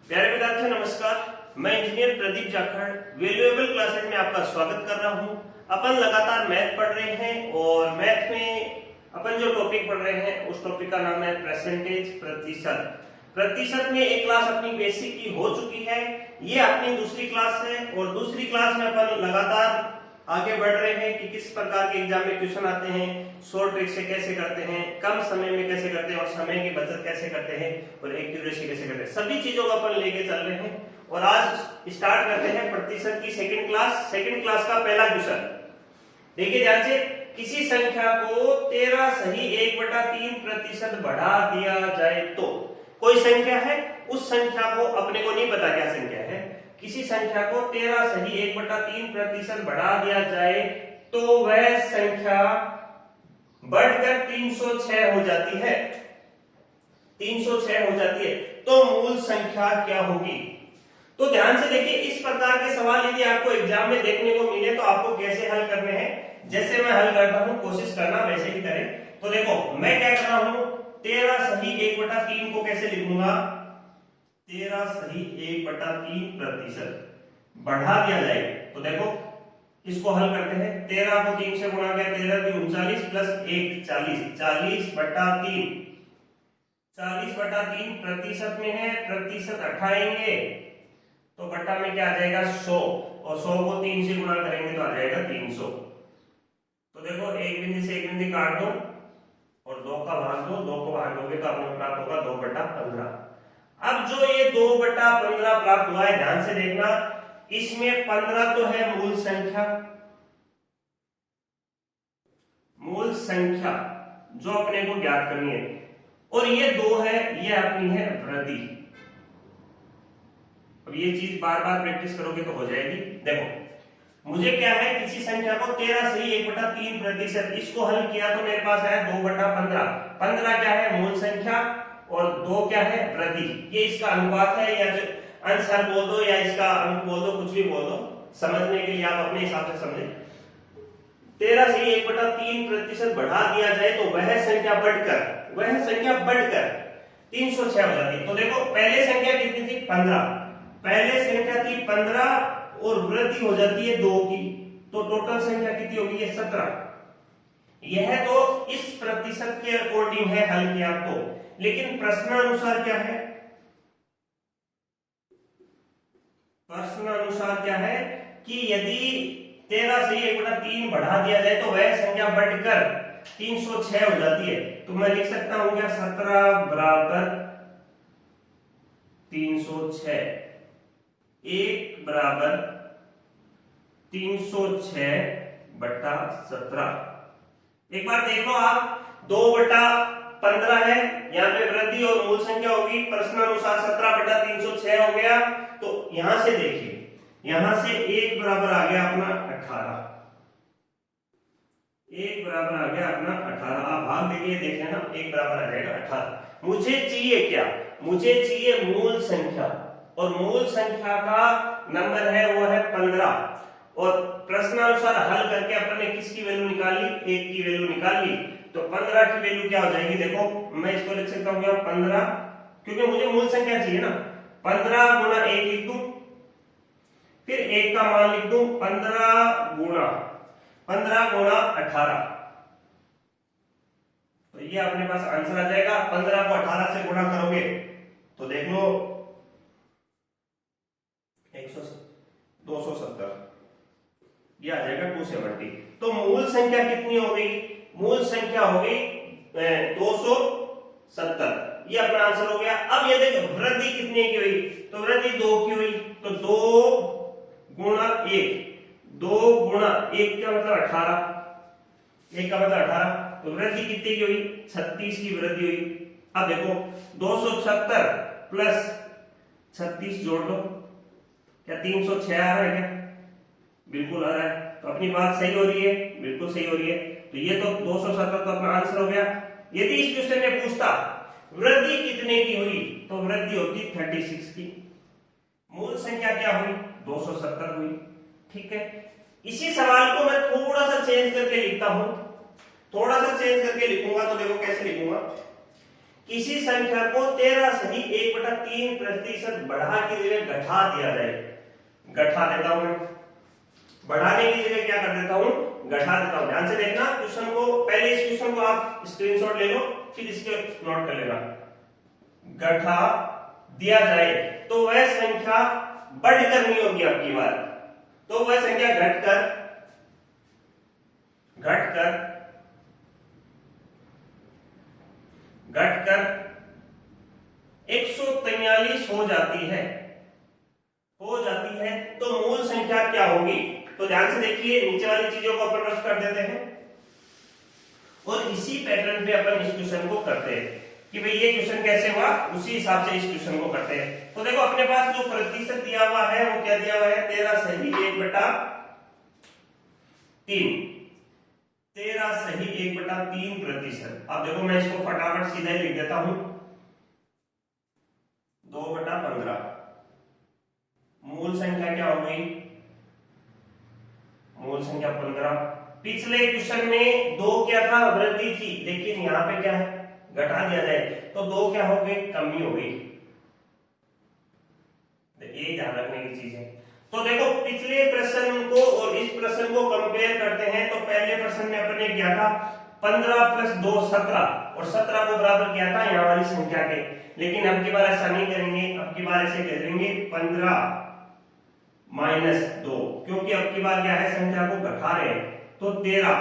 प्यारे विद्यार्थियों नमस्कार। मैं engineer Pradeep Jakhar valuable classes में आपका स्वागत कर रहा हूं। अपन लगातार मैथ पढ़ रहे हैं और मैथ में अपन जो टॉपिक पढ़ रहे हैं उस टॉपिक का नाम है परसेंटेज, प्रतिशत। प्रतिशत में एक क्लास अपनी बेसिक की हो चुकी है, ये अपनी दूसरी क्लास है और दूसरी क्लास में अपन लगातार आगे बढ़ रहे हैं कि किस प्रकार के एग्जाम में क्वेश्चन आते हैं, शॉर्ट ट्रिक से कैसे करते हैं, कम समय में कैसे करते हैं और समय की बचत कैसे करते हैं और एक्यूरेसी कैसे करते हैं, सभी चीजों को अपन लेके चल रहे हैं। और आज स्टार्ट करते हैं प्रतिशत की सेकंड क्लास का पहला क्वेश्चन। देखिए ध्यान से, किसी संख्या को 13 सही 1/3% बढ़ा दिया जाए तो कोई संख्या है, उस संख्या को अपने को नहीं पता क्या संख्या है, किसी संख्या को 13 सही 1/3% बढ़ा दिया जाए तो वह संख्या बढ़कर 306 हो जाती है। 306 हो जाती है तो मूल संख्या क्या होगी? तो ध्यान से देखिए, इस प्रकार के सवाल यदि आपको एग्जाम में देखने को मिले तो आपको कैसे हल करने हैं, जैसे मैं हल करता हूं कोशिश करना वैसे ही करें। तो देखो मैं क्या कर रहा हूं, 13 सही 1/3 को कैसे लिखूंगा, 13 सही 1/3% बढ़ा दिया जाए तो देखो इसको हल करते हैं। 13 को 3 से गुणा किया, 13 की 39 प्लस 1 40, 40/3, 40/3 प्रतिशत में है, प्रतिशत हटाएंगे तो बट्टा में क्या आ जाएगा 100 और 100 को 3 से गुणा करेंगे तो आ जाएगा 300। तो देखो एक बिंदु से एक बिंदु काट दो और 2 का भाग दो, 2 को भाग दोगे तो आपको प्राप्त होगा 2/15। अब जो ये 2/15 प्राप्त हुआ है, ध्यान से देखना, इसमें 15 तो है मूल संख्या जो अपने को ज्ञात करनी है, और ये 2 है, ये अपनी है वृद्धि। अब ये चीज बार बार प्रैक्टिस करोगे तो हो जाएगी। देखो मुझे क्या है, किसी संख्या को 13 सही 1/3%, इसको हल किया तो मेरे पास आया 2/15। 15 क्या है, मूल संख्या, और 2 क्या है, वृद्धि। ये इसका अनुपात है, या जो अंश बोल दो या इसका अंक बोल दो, कुछ भी बोल दो, समझने के लिए आप अपने हिसाब से समझे। 13 से 1/3% बढ़ा दिया जाए तो वह संख्या बढ़कर 306 हो जाती है। तो देखो पहले संख्या कितनी थी, 15, पहले संख्या थी 15 और वृद्धि हो जाती है 2 की, तो टोटल संख्या कितनी होगी, ये 17। यह तो इस प्रतिशत के अकॉर्डिंग है हल किया तो, लेकिन प्रश्नानुसार क्या है, प्रश्नानुसार क्या है कि यदि 13 से 1/3 बढ़ा दिया जाए तो वह संख्या बढ़कर 306 हो जाती है। तो मैं लिख सकता हूं क्या, 17 बराबर 306, 1 बराबर 306/17। एक बार देख लो आप, 2/15 है, यहाँ पे वृद्धि और मूल संख्या होगी, प्रश्नानुसार 17/306 हो गया। तो यहां से देखिए, यहां से 1 बराबर आ गया अपना 18, 1 बराबर आ गया अपना 18। आप भाग देखिए, देख लेना, 1 बराबर आ जाएगा 18। मुझे चाहिए क्या, मुझे चाहिए मूल संख्या, और मूल संख्या का नंबर है वो है 15, और प्रश्नानुसार हल करके अपन ने किसकी वैल्यू निकाली, 1 की वैल्यू निकाल ली। तो 15 की वैल्यू क्या हो जाएगी, देखो मैं इसको लिख सकता हूं क्या, 15, क्योंकि मुझे मूल संख्या चाहिए ना, 15 गुणा 1 लिख दूं, फिर 1 का मान लिख दूं, 15 गुणा 18। तो ये अपने पास आंसर आ जाएगा। 15 को 18 से गुणा करोगे तो देख लो 270, ये आ जाएगा 270। तो मूल संख्या कितनी हो गई, मूल संख्या हो गई 270, ये अपना आंसर हो गया। अब ये देखो वृद्धि कितनी की हुई, तो वृद्धि 2 की हुई, तो 2 गुणा 1, 2 गुणा 1 का मतलब 18, 1 का मतलब 18, तो वृद्धि कितनी की हुई, 36 की वृद्धि हुई। अब देखो 276 प्लस 36 जोड़ दो, क्या 306 आ रहा है क्या, बिल्कुल आ रहा है। तो अपनी बात सही हो रही है, बिल्कुल सही हो रही है। तो ये तो 270 तो अपना आंसर हो गया। यदि इस क्वेश्चन में पूछता वृद्धि कितने की हुई, तो वृद्धि होती 36 की, मूल संख्या क्या हुई, 270 हुई। ठीक है, इसी सवाल को मैं थोड़ा सा चेंज करके लिखता हूं, थोड़ा सा चेंज करके लिखूंगा। तो देखो कैसे लिखूंगा, किसी संख्या को 13 सही 1/3% बढ़ा की जगह घटा दिया जाए, घटा देता हूं मैं, बढ़ाने की जगह क्या कर देता हूं, घटा देता हूं। ध्यान से देखना क्वेश्चन को, पहले इस क्वेश्चन को आप स्क्रीनशॉट ले लो, फिर इसके नोट कर लेना। घटा दिया जाए तो वह संख्या बढ़कर नहीं होगी आपकी बार, तो वह संख्या घटकर 143 हो जाती है, तो मूल संख्या क्या होगी। तो ध्यान से देखिए, नीचे वाली चीजों को अपन रफ कर देते हैं और इसी पैटर्न पे अपन इस क्वेश्चन को करते हैं कि भाई ये क्वेश्चन कैसे हुआ, उसी हिसाब से इस क्वेश्चन को करते हैं। तो देखो अपने पास जो प्रतिशत दिया हुआ है वो क्या दिया हुआ है, 13 सही 1/3% अब देखो मैं इसको फटाफट सीधा ही लिख देता हूं, 2/15। मूल संख्या क्या हो गई, मूल संख्या 15। पिछले क्वेश्चन में 2 क्या था, वृद्धि थी, लेकिन यहां पे क्या है, घटा दिया जाए तो 2 क्या हो गई, कमी हो गई। ये ध्यान रखने की चीज है। तो देखो पिछले प्रश्न को और इस प्रश्न को कंपेयर करते हैं, तो पहले प्रश्न में अपन ने किया था 15 + 2 17 और 17 को बराबर किया था यहाँ वाली संख्या के, लेकिन अब की बार ऐसा नहीं करेंगे, अब की बार ऐसे करेंगे 15 - 2, क्योंकि अब की बार क्या है, संख्या को घटा रहे हैं तो 13,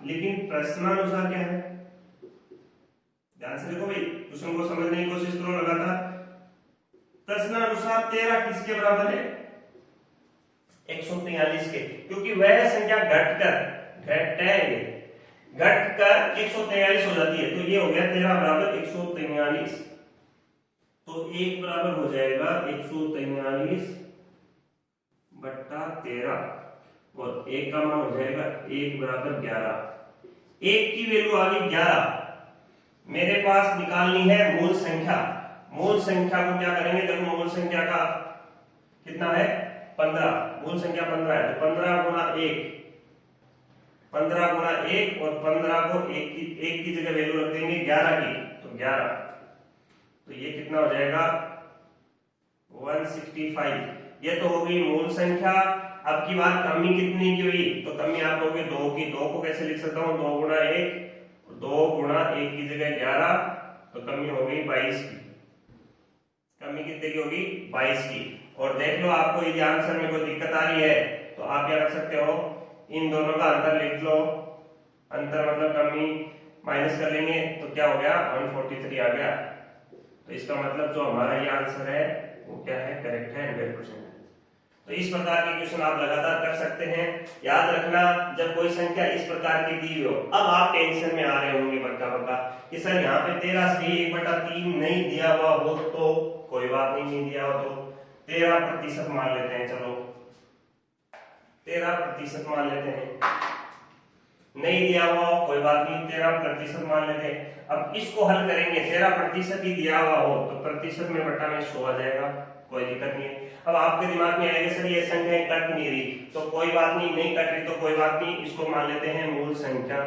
लेकिन प्रश्नानुसार क्या है, ध्यान से देखो भाई, क्वेश्चन को समझने की कोशिश करो लगातार। प्रश्नानुसार 13 किसके बराबर है, 143 के, क्योंकि वह संख्या घटकर 143 हो जाती है, तो ये हो गया 13 बराबर 143, तो 1 बराबर हो जाएगा 143/13 और 1 का मान हो जाएगा 1 बराबर 11। 1 की वैल्यू आ गई 11, मेरे पास निकालनी है मूल संख्या। मूल संख्या को क्या करेंगे, देखो मूल संख्या का कितना है, 15, मूल संख्या 15 है, तो 15 गुना 1, 15 गुना 1 और 15 को 1 की जगह वैल्यू रख देंगे 11 की, तो 11, तो ये कितना हो जाएगा 165। ये तो हो गई मूल संख्या। अब की बात कमी कितनी की हुई, तो कमी आप लोगे 2 की, 2 को कैसे लिख सकता हूं, 2 गुना 1, 2 गुना 1 की जगह 11, तो कमी हो गई 22 की, कमी कितने की होगी, 22 की। और देख लो आपको यदि आंसर में कोई दिक्कत आ रही है तो आप क्या कर सकते हो, इन दोनों का अंतर लिख लो, अंतर मतलब कमी माइनस कर लेंगे तो क्या हो गया 143 आ गया। तो इसका मतलब जो हमारा ये आंसर है वो क्या है, करेक्ट है 100%। तो इस प्रकार के क्वेश्चन आप लगातार कर सकते हैं। याद रखना जब कोई संख्या इस प्रकार की दी हो, अब आप टेंशन में आ रहे होंगे पक्का कि सर यहाँ पे 13 से 1/3 नहीं दिया हुआ हो तो कोई बात नहीं दिया हो तो 13% मान लेते हैं, चलो 13% मान लेते हैं, नहीं दिया हुआ कोई बात नहीं 13% मान लेते हैं। अब इसको हल करेंगे, 13% ही दिया हुआ हो तो प्रतिशत में बटा में 100 आ जाएगा, कोई दिक्कत नहीं है। अब आपके दिमाग में आएगा सर ये संख्या कट नहीं रही, तो कोई बात नहीं, नहीं कट रही तो कोई बात नहीं, इसको मान लेते हैं मूल संख्या,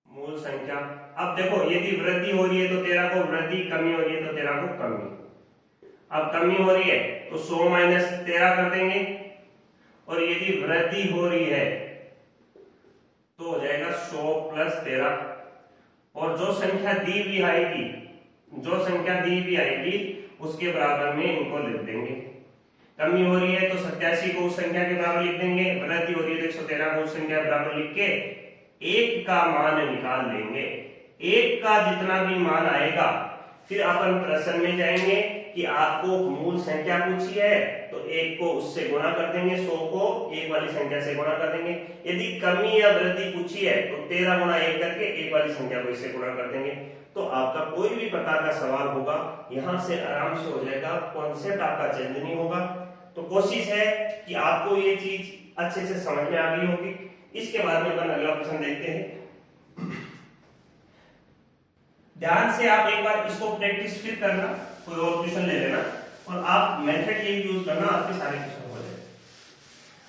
मूल संख्या। अब देखो यदि वृद्धि हो रही है तो 13 को वृद्धि, कमी हो रही है तो 13 को कमी। अब कमी हो रही है तो 100 - 13 कर देंगे, और यदि वृद्धि हो रही है तो हो जाएगा 100 + 13, और जो संख्या दी हुई आएगी, जो संख्या दी हुई आएगी उसके बराबर में इनको लिख देंगे। कमी हो रही है तो 87 को उस संख्या के बराबर लिख देंगे, वृद्धि हो रही है तो 113 को उस संख्या के बराबर लिख के 1 का मान निकाल लेंगे। 1 का जितना भी मान आएगा फिर अपन प्रश्न में जाएंगे कि आपको मूल संख्या पूछी है तो 1 को उससे गुणा कर देंगे, 100 को 1 वाली संख्या से गुणा कर देंगे। यदि कमी या वृद्धि पूछी है तो 13 गुणा 1 करके 1 वाली संख्या को इससे गुणा कर देंगे। तो आपका कोई भी प्रकार का सवाल होगा यहां से आराम से हो जाएगा, कॉन्सेप्ट आपका चेंज नहीं होगा। तो कोशिश है कि आपको ये चीज अच्छे से समझ में आ गई होगी। इसके बाद में अपन अगला प्रश्न देखते हैं। ध्यान से आप एक बार इसको प्रैक्टिस फिर करना, कोई और क्वेश्चन ले लेना और आप मेथड ये यूज करना, आपके सारे क्वेश्चन हो जाए।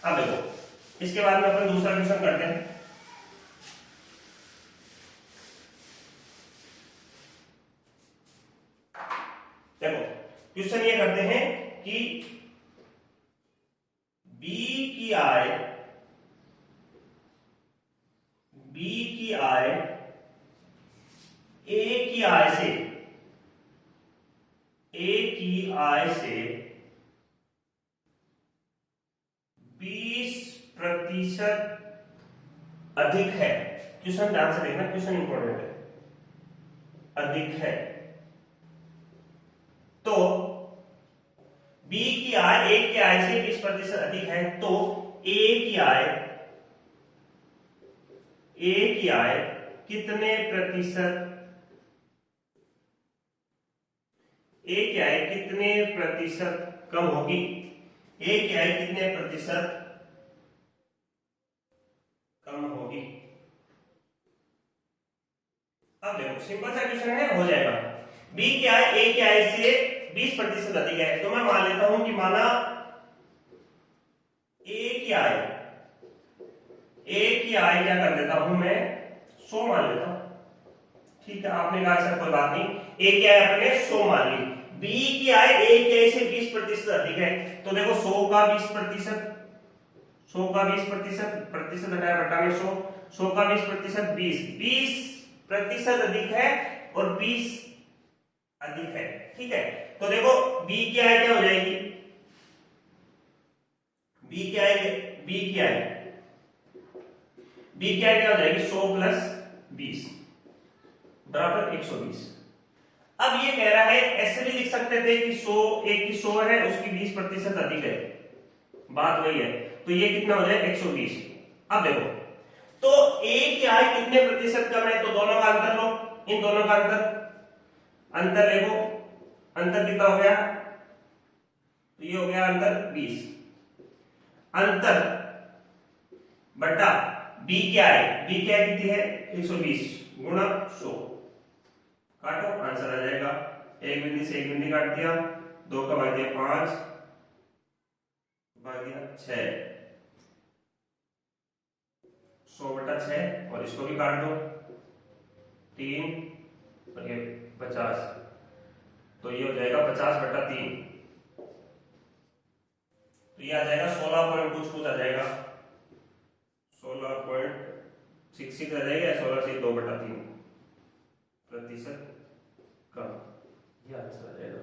अब देखो इसके बाद में अपन दूसरा क्वेश्चन करते हैं। क्वेश्चन ये करते हैं कि बी की आय ए की आय से 20% अधिक है। क्वेश्चन ध्यान से देखना, क्वेश्चन इंपॉर्टेंट है। अधिक है तो बी की आय ए की आय से 20% अधिक है, तो ए की आय कितने प्रतिशत कम होगी? ए की आय कितने प्रतिशत कम होगी? अब देखो सिंपल सा क्वेश्चन है, हो जाएगा। बी की आय ए की आय से 20% अधिक है, तो मैं मान लेता हूं कि माना ए की आय क्या कर देता हूं मैं 100 मान लेता हूं। ठीक है, आपने कहा सर कोई बात नहीं, ए की आय अपने 100 मान ली। बी की आय ए की आय से 20% अधिक है, तो देखो 100 का 20% प्रतिशत हटाया बटा में 100 का 20% 20% अधिक है और 20 अधिक है। ठीक है, तो देखो बी की आय क्या हो जाएगी? बी की आय क्या हो जाएगी? 100 प्लस 20 बराबर 120। अब ये कह रहा है, ऐसे भी लिख सकते थे कि 100 एक की 100 है, उसकी 20% अधिक है, बात वही है, तो ये कितना हो जाए 120। अब देखो तो ए की आय कितने प्रतिशत कम है, तो दोनों का अंतर लो, इन दोनों का अंतर देखो, अंतर कितना हो गया? तो ये हो गया अंतर 20, अंतर बटा बी की आय कितनी है 120 गुणा 100, काटो आंसर आ जाएगा। एक बिंदी से एक बिंदी काट दिया, 2 का भाग दिया 5 भाग दिया 6, 100 बटा 6, और इसको भी काट दो 3 और ये 50, तो ये हो जाएगा 50 बटा 3, तो ये आ जाएगा 16 पॉइंट कुछ आ जाएगा, 16.66 आ जाएगा, 16 से 2 बटा 3 प्रतिशत कम, ये आंसर आ जाएगा।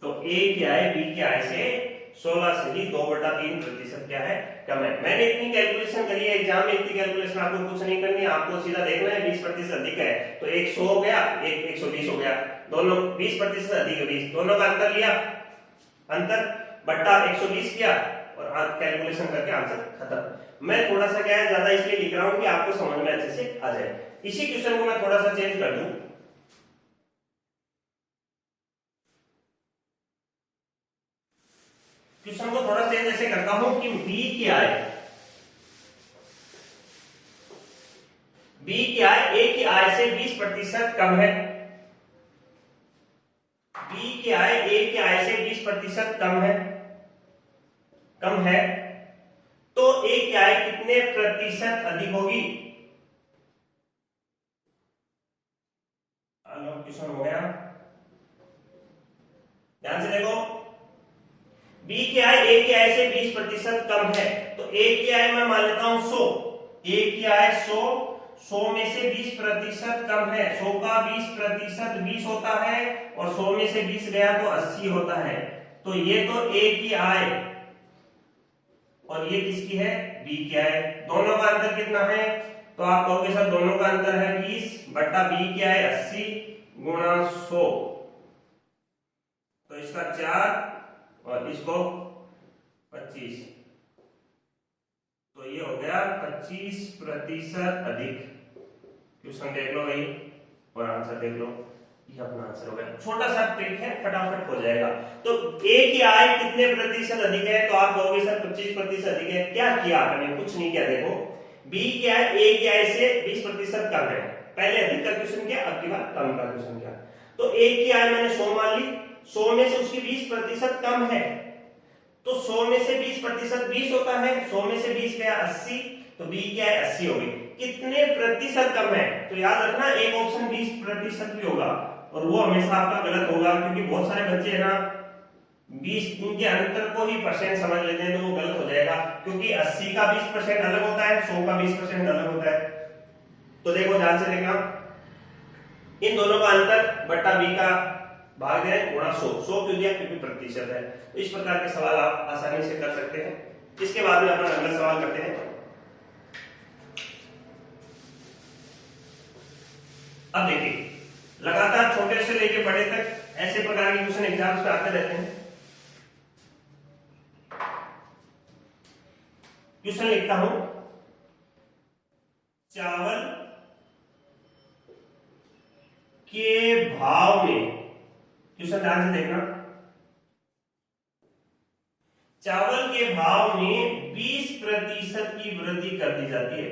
तो ए क्या है बी की आय से 16 से ही 2/3 प्रतिशत क्या है कम है। मैंने इतनी कैलकुलेशन करी है, एग्जाम में इतनी कैलकुलेशन आपको कुछ नहीं करनी है, आपको सीधा देखना है 20% अधिक है तो एक 100 हो गया, एक 120 हो गया, दोनों 20% अधिक है 20, दोनों का अंतर लिया, अंतर बट्टा 120 किया और कैलकुलेशन करके आंसर खत्म। मैं थोड़ा सा क्या है ज्यादा इसलिए लिख रहा हूं कि आपको समझ में अच्छे से आ जाए। इसी क्वेश्चन को मैं थोड़ा सा चेंज कर दूं, क्वेश्चन को थोड़ा चेंज ऐसे करता हूं कि बी की आय ए की आय से 20% कम है, बी की आय ए की आय से 20% कम है तो ए की आय कितने प्रतिशत अधिक होगी? क्वेश्चन हो गया, ध्यान से देखो, बी की आय ए की आय से 20% कम है तो ए की आय मैं मान लेता हूं 100, ए की आय 100 में से 20% कम है, 100 का 20% 20 होता है और 100 में से 20 गया तो 80 होता है, तो ये तो ए की आय और ये किसकी है बी की आय, दोनों का अंतर कितना है? तो आप कहोगे सर दोनों का अंतर है 20 बट्टा बी की आय 80 गुणा 100, तो इसका 4 और इसको 25, तो ये हो गया 25% अधिक। क्वेश्चन देख लो भाई और आंसर देख लो, ये अपना आंसर हो गया। छोटा सा ट्रिक है, फटाफट हो जाएगा। तो ए की आय कितने प्रतिशत अधिक है? तो आप कहोगे सर 25% अधिक है। क्या किया आपने? कुछ नहीं किया। देखो बी की आय ए की आय से 20% कम है, पहले अधिक का क्वेश्चन किया, अब की बार कम का क्वेश्चन किया। तो ए की आय मैंने 100 मान ली, 100 में से उसकी 20% कम है तो 100 में से 20% 20 होता है, 100 में से 20 गया 80, तो बी क्या है 80 हो गई। कितने प्रतिशत कम है, तो याद रखना एक ऑप्शन 20% भी होगा और वो हमेशा आपका गलत होगा, क्योंकि बहुत सारे बच्चे है ना 20 इनके अंतर को ही परसेंट समझ लेते हैं, तो वो गलत हो जाएगा, क्योंकि 80 का 20% अलग होता है, 100 का 20% अलग होता है। तो देखो ध्यान से देखना, इन दोनों का अंतर बट्टा बी का भाग है गुणा 100 क्यों दिया, क्योंकि प्रतिशत है। तो इस प्रकार के सवाल आप आसानी से कर सकते हैं। इसके बाद में अपना अगला सवाल करते हैं। अब देखिए, लगातार छोटे से लेके बड़े तक ऐसे प्रकार के क्वेश्चन एग्जाम्स में आते रहते हैं। क्वेश्चन लिखता हूं, चावल के भाव में, क्वेश्चन ध्यान से देखना, चावल के भाव में 20% की वृद्धि कर दी जाती है,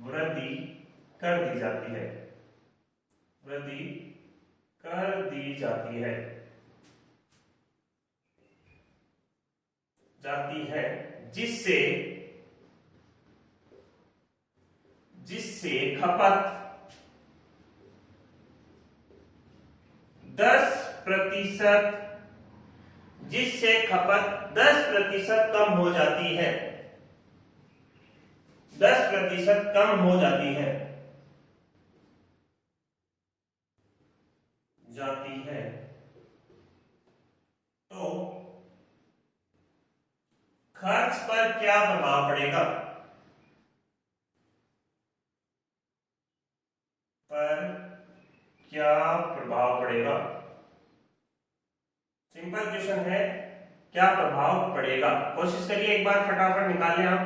वृद्धि कर दी जाती है, वृद्धि कर दी जाती है, जिससे खपत 10%, जिससे खपत 10% कम हो जाती है, 10% कम हो जाती है, तो खर्च पर क्या प्रभाव पड़ेगा, सिंपल क्वेश्चन है, क्या प्रभाव पड़ेगा। कोशिश करिए एक बार फटाफट निकालें आप।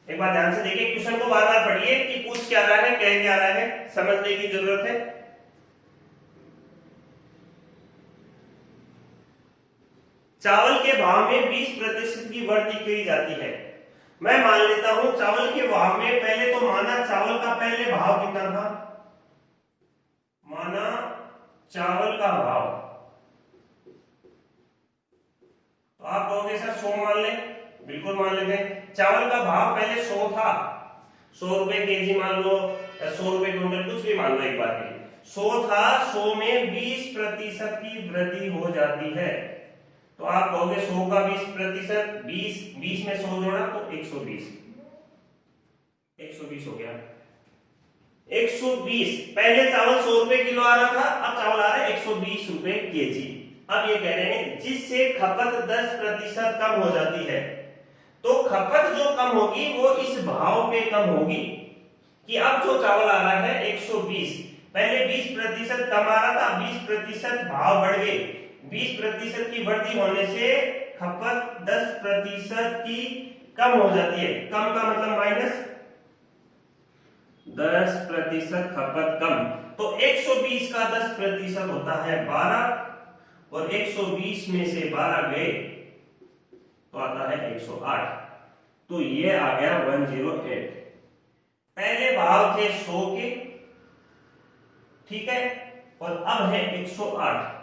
एक बार ध्यान से देखिए, क्वेश्चन को बार बार पढ़िए कि पूछ क्या रहा है, कह क्या रहा है, समझने की जरूरत है। चावल के भाव में 20% की वृद्धि की जाती है। मैं मान लेता हूं चावल के भाव में, पहले तो माना चावल का पहले भाव कितना था, माना चावल का भाव, तो आप कहोगे सर 100 मान ले, बिल्कुल मान लेते हैं। चावल का भाव पहले 100 था, 100 रुपए केजी मान लो या 100 रुपए क्विंटल, कुछ भी मान लो एक बार के लिए। 100 था, 100 में 20% की वृद्धि हो जाती है, तो आप कहोगे 100 का 20%, 20 में 100 जोड़ा तो 120, 120 हो गया। 120, पहले चावल 100 रुपए किलो आ रहा था, अब चावल आ रहा है 120 रुपए केजी। अब ये कह रहे हैं जिससे खपत 10% कम हो जाती है, तो खपत जो कम होगी वो इस भाव पे कम होगी, कि अब जो चावल आ रहा है 120, पहले 20% कम आ रहा था, 20% भाव बढ़ गए, 20% की वृद्धि होने से खपत 10% की कम हो जाती है। कम का मतलब माइनस, 10% खपत कम, तो 120 का 10% होता है 12, और 120 में से 12 गए तो आता है 108, तो ये आ गया 108। पहले भाव थे 100 के, ठीक है, और अब है 108,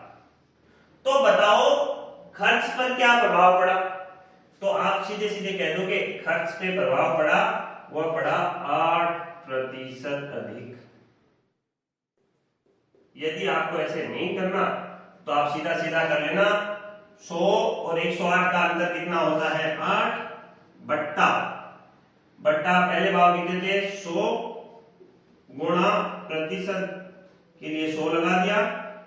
तो बताओ खर्च पर क्या प्रभाव पड़ा। तो आप सीधे सीधे कह दोगे खर्च पे प्रभाव पड़ा, वह पड़ा 8% अधिक। यदि आपको ऐसे नहीं करना तो आप सीधा सीधा कर लेना, 100 और 108 का अंतर कितना होता है 8, बट्टा पहले भाव कितने थे 100, गुणा प्रतिशत के लिए 100 लगा दिया,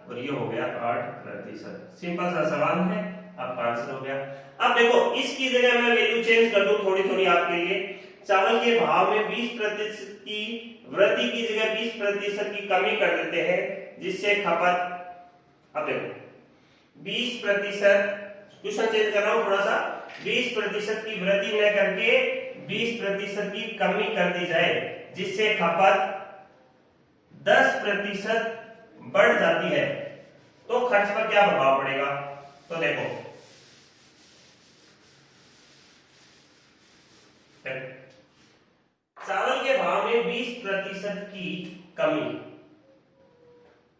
और ये हो गया 8%। सिंपल सा सवाल है, आपका आंसर हो गया। अब देखो इसकी जगह मैं वैल्यू चेंज कर दूं थोड़ी थोड़ी आपके लिए। चावल के भाव में 20% की वृद्धि की जगह 20% की कमी कर देते हैं, जिससे खपत, अब देखो 20%, क्वेश्चन चेंज कर रहा हूं थोड़ा सा, 20% की वृद्धि न करके 20% की कमी कर दी जाए, जिससे खपत 10% बढ़ जाती है, तो खर्च पर क्या प्रभाव पड़ेगा। तो देखो चावल के भाव में 20% की कमी,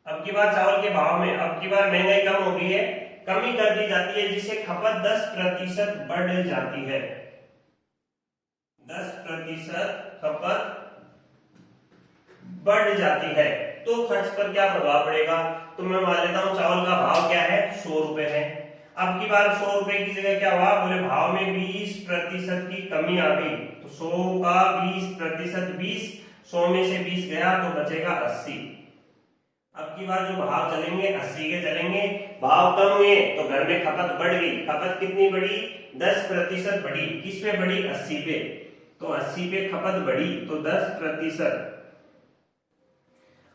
अब की बार चावल के भाव में, अब की बार महंगाई कम हो गई है, कमी कर दी जाती है जिससे खपत 10% बढ़ जाती है। 10% खपत बढ़ जाती है तो खर्च पर क्या प्रभाव पड़ेगा? तो मैं मान लेता हूं चावल का भाव क्या है, 100 रुपए है। अब की बार 100 रुपए की जगह क्या हुआ, बोले भाव में 20% की कमी आ गई, तो 100 का 20%, 20, 100 में से 20 गया तो बचेगा 80। अब की बार जो भाव चलेंगे 80 के चलेंगे, भाव कम हुए तो घर में खपत बढ़ गई। खपत कितनी बढ़ी? 10% बढ़ी। किस पे बढ़ी? 80 पे। तो 80 पे खपत बढ़ी तो 10%,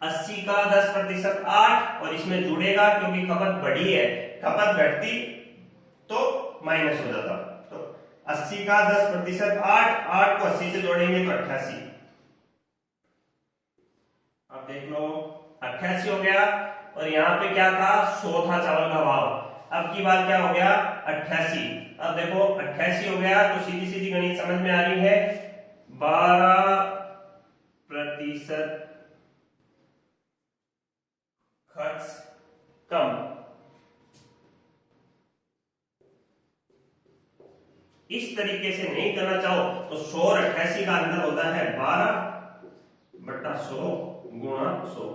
80 का 10% 8, और इसमें जुड़ेगा क्योंकि खपत बढ़ी है, खपत घटती तो माइनस हो जाता। तो 80 का 10% 8, 8 को 80 से जोड़ेंगे तो 88। अब देख लो 88 हो गया, और यहाँ पे क्या था, 100 था चावल का भाव। अब की बार क्या हो गया, 88। अब देखो 88 हो गया तो सीधी सीधी गणित समझ में आ रही है, 12% खर्च कम। इस तरीके से नहीं करना चाहो तो 100 और 88 का अंतर होता है 12/100 गुणा 100,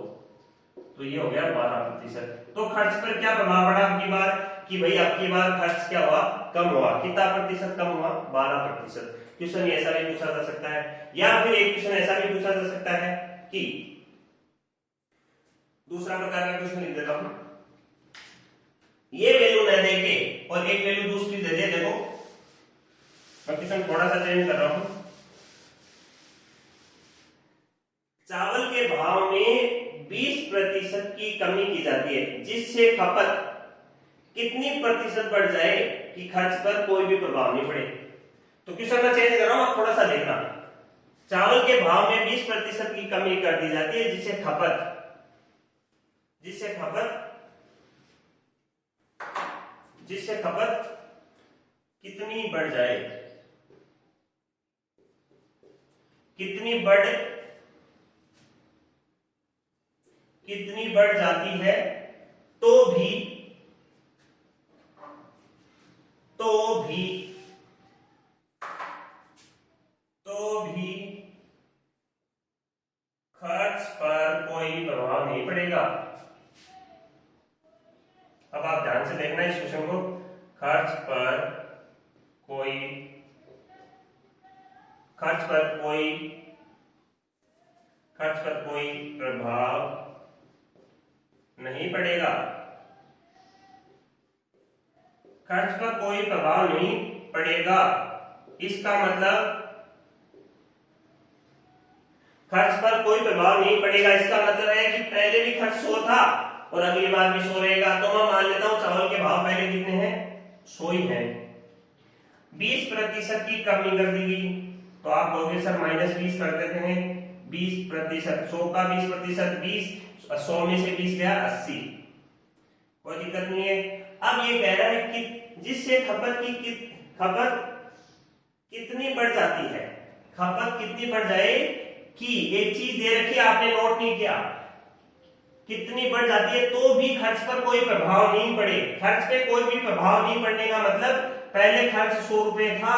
तो ये हो गया 12%। तो खर्च पर क्या प्रभाव पड़ा अब की बार, कि भाई अब की बार खर्च क्या हुआ, कम हुआ। कितना प्रतिशत कम हुआ? 12%। क्वेश्चन ऐसा भी पूछा जा सकता है, या फिर एक क्वेश्चन ऐसा भी पूछा जा सकता है कि दूसरा प्रकार का क्वेश्चन लिख देता हूं, ये वैल्यू न देके और एक वैल्यू दूसरी दे दे। देखो मैं क्वेश्चन थोड़ा सा चेंज कर रहा हूं, चावल के भाव में 20% की कमी की जाती है जिससे खपत कितनी प्रतिशत बढ़ जाए कि खर्च पर कोई भी प्रभाव नहीं पड़े। तो क्वेश्चन मैं चेंज कर रहा हूं, आप थोड़ा सा देखना। चावल के भाव में 20% की कमी कर दी जाती है जिससे खपत कितनी बढ़ जाए, कितनी बढ़ जाती है तो भी खर्च पर कोई प्रभाव नहीं पड़ेगा। अब आप ध्यान से देखना इस क्वेश्चन को, खर्च पर कोई प्रभाव नहीं पड़ेगा। खर्च पर कोई प्रभाव नहीं पड़ेगा, इसका मतलब खर्च पर कोई प्रभाव नहीं पड़ेगा, इसका मतलब है कि पहले भी खर्च 100 था और अगली बार भी 100 रहेगा। तो मैं मान लेता हूं चावल के भाव पहले कितने हैं, 100 ही हैं। 20% की कमी कर दी गई तो आप कहोगे सर -20 कर देते हैं। 20%, 100 का 20%, 20, 100 में से 20 गया 80, कोई दिक्कत नहीं है। अब ये कह रहा है कि जिससे खपत कितनी बढ़ जाती है, खपत कितनी बढ़ जाए कि एक चीज दे रखी है आपने नोट नहीं किया, कितनी बढ़ जाती है तो भी खर्च पर कोई प्रभाव नहीं पड़े। खर्च पे कोई भी प्रभाव नहीं पड़ने का मतलब पहले खर्च 100 रुपए था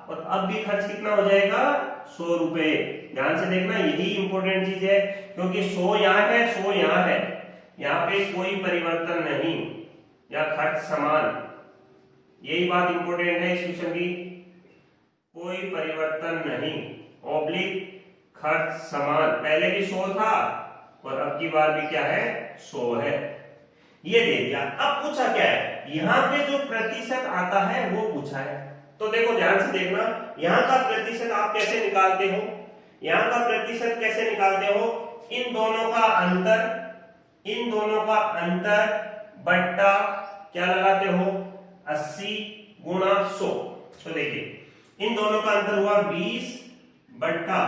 और अब भी खर्च कितना हो जाएगा, 100 रुपए। ध्यान से देखना, यही इंपॉर्टेंट चीज है, क्योंकि 100 यहाँ है, 100 यहाँ है, यहाँ पे कोई परिवर्तन नहीं या खर्च समान। यही बात इंपॉर्टेंट है इस क्वेश्चन की, कोई परिवर्तन नहीं, ऑब्लिक खर्च समान। पहले भी 100 था और अब की बार भी क्या है, 100 है। ये दे दिया। अब पूछा क्या है, यहां पे जो प्रतिशत आता है वो पूछा है। तो देखो ध्यान से देखना, यहां का प्रतिशत आप कैसे निकालते हो, यहां का प्रतिशत कैसे निकालते हो, इन दोनों का अंतर बट्टा क्या लगाते हो, 80 गुणा 100। तो देखिए इन दोनों का अंतर हुआ 20 बट्टा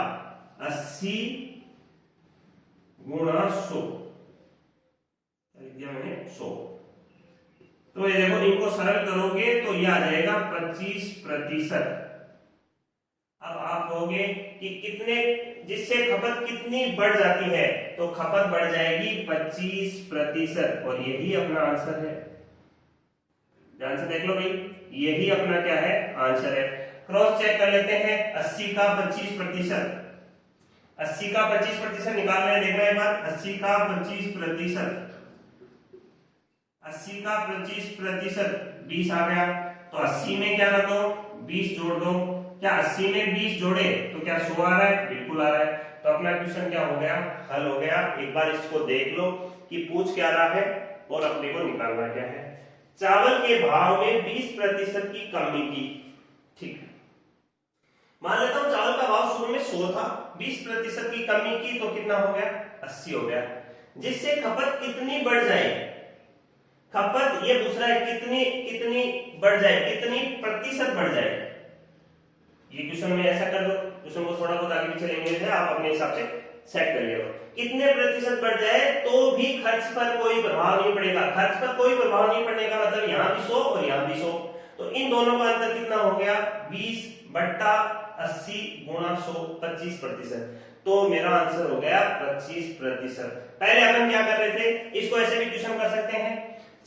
80 गुणा 100, दिया मैंने 100। तो ये देखो इनको सरल करोगे तो ये आ जाएगा 25%। अब आप कहोगे कि कितने, जिससे खपत कितनी बढ़ जाती है, तो खपत बढ़ जाएगी 25%, और यही अपना आंसर है। ध्यान से देख लो भाई, यही अपना क्या है आंसर है। क्रॉस चेक कर लेते हैं। 80 का 25%, 80 का 25% निकालना है, देखना है एक बार। 80 का 25%, 80 का 25%, 20 आ गया। तो 80 में क्या कर दो, 20 जोड़ दो। क्या 80 में 20 जोड़े तो क्या 100 आ रहा है? बिल्कुल आ रहा है। तो अपना क्वेश्चन क्या हो गया, हल हो गया। एक बार इसको देख लो कि पूछ क्या रहा है और अपने को निकालना क्या है। चावल के भाव में 20% की कमी की, ठीक है। मान लेता हूं चावल का भाव शुरू में 100 था, 20% की कमी की तो कितना हो गया, 80 हो गया। जिससे खपत कितनी बढ़ जाए, खपत ये पूछ रहा है कितनी कितनी बढ़ जाए, कितनी प्रतिशत बढ़ जाए। ये क्वेश्चन में ऐसा कर दो, क्वेश्चन को थोड़ा बहुत आगे पीछे लेंगे थे, आप अपने हिसाब से सेट कर लियो। कितने प्रतिशत बढ़ जाए तो भी खर्च पर कोई प्रभाव नहीं पड़ेगा। खर्च पर कोई प्रभाव नहीं पड़ने का मतलब यहाँ भी 100 और यहाँ भी 100, तो इन दोनों का अंतर कितना हो गया, 20 बट्टा 80 गुणा 100, 25%। तो मेरा आंसर हो गया 25%। पहले अपन क्या कर रहे थे, इसको ऐसे भी क्वेश्चन कर सकते हैं।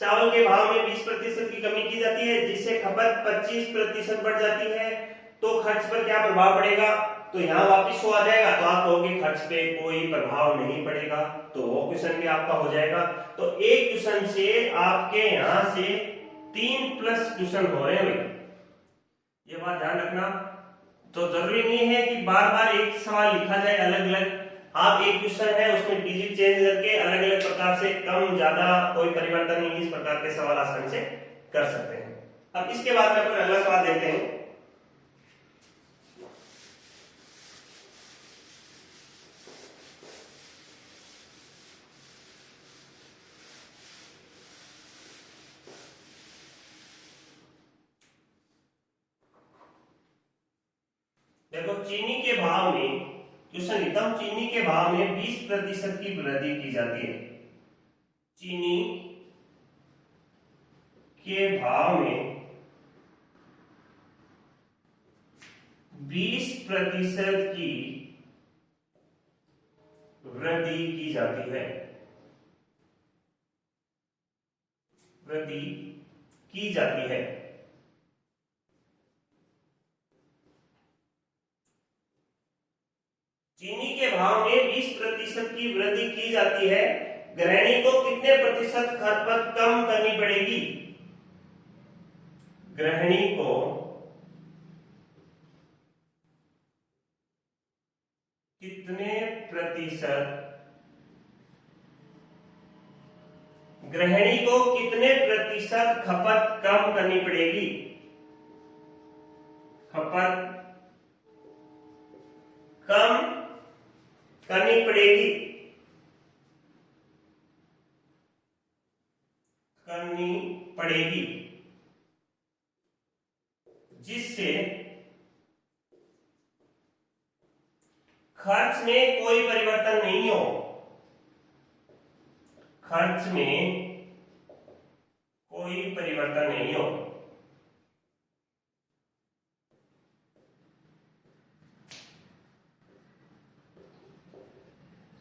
चावल के भाव में 20% की कमी की जाती है, जिससे खपत 25% बढ़ जाती है, तो खर्च पर क्या प्रभाव पड़ेगा, तो यहाँ वापिस 100 आ जाएगा। तो आप कहोगे खर्च पे कोई प्रभाव नहीं पड़ेगा, तो वो क्वेश्चन भी आपका हो जाएगा। तो एक क्वेश्चन से आपके यहाँ से 3+ क्वेश्चन हो रहे हैं, ये बात ध्यान रखना। तो जरूरी नहीं है कि बार बार एक सवाल लिखा जाए अलग अलग। आप एक क्वेश्चन है उसमें डिजिट चेंज करके अलग अलग प्रकार से कम ज्यादा कोई परिवर्तन नहीं, इस प्रकार के सवाल आसानी से कर सकते हैं। अब इसके बाद में अपन अगला सवाल देखते हैं। देखो चीनी के भाव में, क्वेश्चन लिखता हूं, चीनी के भाव में 20% की वृद्धि की जाती है। चीनी के भाव में 20% की वृद्धि की जाती है, वृद्धि की जाती है। चीनी के भाव में 20% की वृद्धि की जाती है, गृहिणी को कितने प्रतिशत खपत कम करनी पड़ेगी, गृहिणी को कितने प्रतिशत, गृहिणी को कितने प्रतिशत खपत कम करनी पड़ेगी, खपत कम करनी पड़ेगी, करनी पड़ेगी, जिससे खर्च में कोई परिवर्तन नहीं हो, खर्च में कोई परिवर्तन नहीं हो।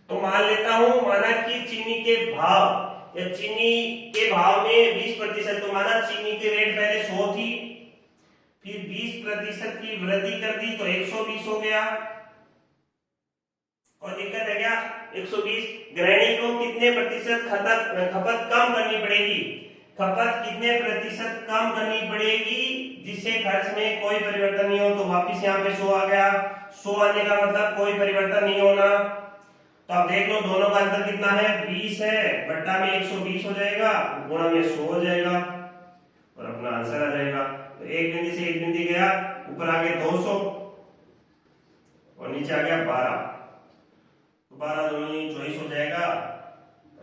तो मान लेता हूं, माना कि चीनी के भाव या चीनी के भाव में 20%, तो माना चीनी की रेट पहले 100 थी, फिर 20% की वृद्धि कर दी तो 120 हो गया। और दिक्कत है क्या, 120। गृहिणी को कितने प्रतिशत खपत कम करनी पड़ेगी, खपत कितने प्रतिशत कम करनी पड़ेगी जिससे खर्च में कोई परिवर्तन नहीं हो। तो वापिस यहाँ पे 100 आ गया। 100 आने का मतलब कोई परिवर्तन नहीं होना। तो आप देख लो दोनों का अंतर कितना है, 20 है, बट्टा में 120 हो जाएगा, गुणा में 100 हो जाएगा और अपना आंसर आ जाएगा। तो एक बिंदु से एक बिंदु गया, ऊपर आ गया 200 और नीचे आ गया 12। तो 12 दोनों 24 हो जाएगा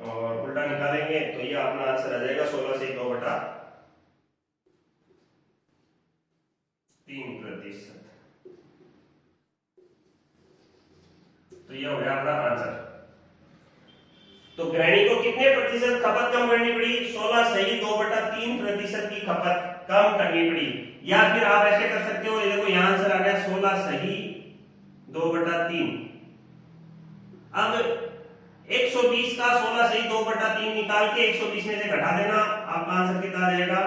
और उल्टा निकालेंगे तो ये अपना आंसर आ जाएगा 16 से 2/3%। तो ये हो गया अपना आंसर। तो गृहिणी को कितने प्रतिशत खपत कम करनी पड़ी, 16 सही 2/3% की खपत कम करनी पड़ी। या फिर आप ऐसे कर सकते हो, ये देखो यहाँ आंसर आ गया 16 सही 2/3। अब 120 का 16 सही 2/3 निकाल के 120 में से घटा देना, आपका आंसर कितना आ जाएगा,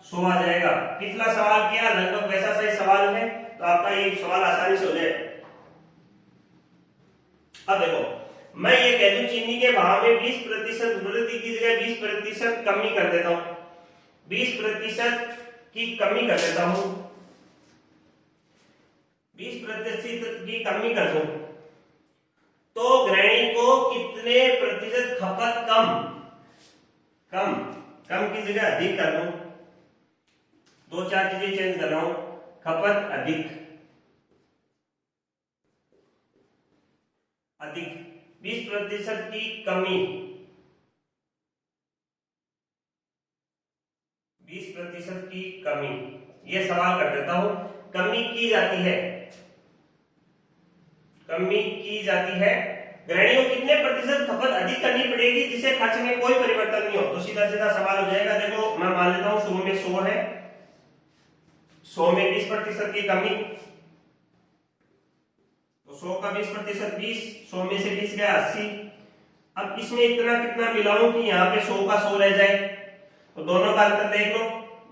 100 आ जाएगा। पिछला सवाल किया लगभग वैसा सही सवाल है, तो आपका ये सवाल आसानी से हो जाए। अब देखो मैं ये कह दूं चीनी के भाव में 20% वृद्धि की जगह 20% कमी कर देता हूं, 20% की कमी कर देता हूं, 20% की कमी कर दूं, तो गृहिणी को कितने प्रतिशत खपत कम कम कम की जगह अधिक कर दूं, दो चार चीजें चेंज कर रहा हूं, खपत अधिक अधिक 20% की कमी, 20% की कमी, ये सवाल कर देता हूं। कमी की जाती है, कमी की जाती है, गृहिणियों कितने प्रतिशत खपत अधिक करनी पड़ेगी जिससे खर्च में कोई परिवर्तन नहीं हो। तो सीधा सीधा सवाल हो जाएगा। देखो मैं मान लेता हूं 100 में 100 है, 100 में 20% की कमी, तो 100 का 20% 20, 100 में से 20 गया 80। अब इसमें इतना कितना मिलाऊं कि यहाँ पे 100 का 100 रह जाए, तो दोनों का अंतर देख लो,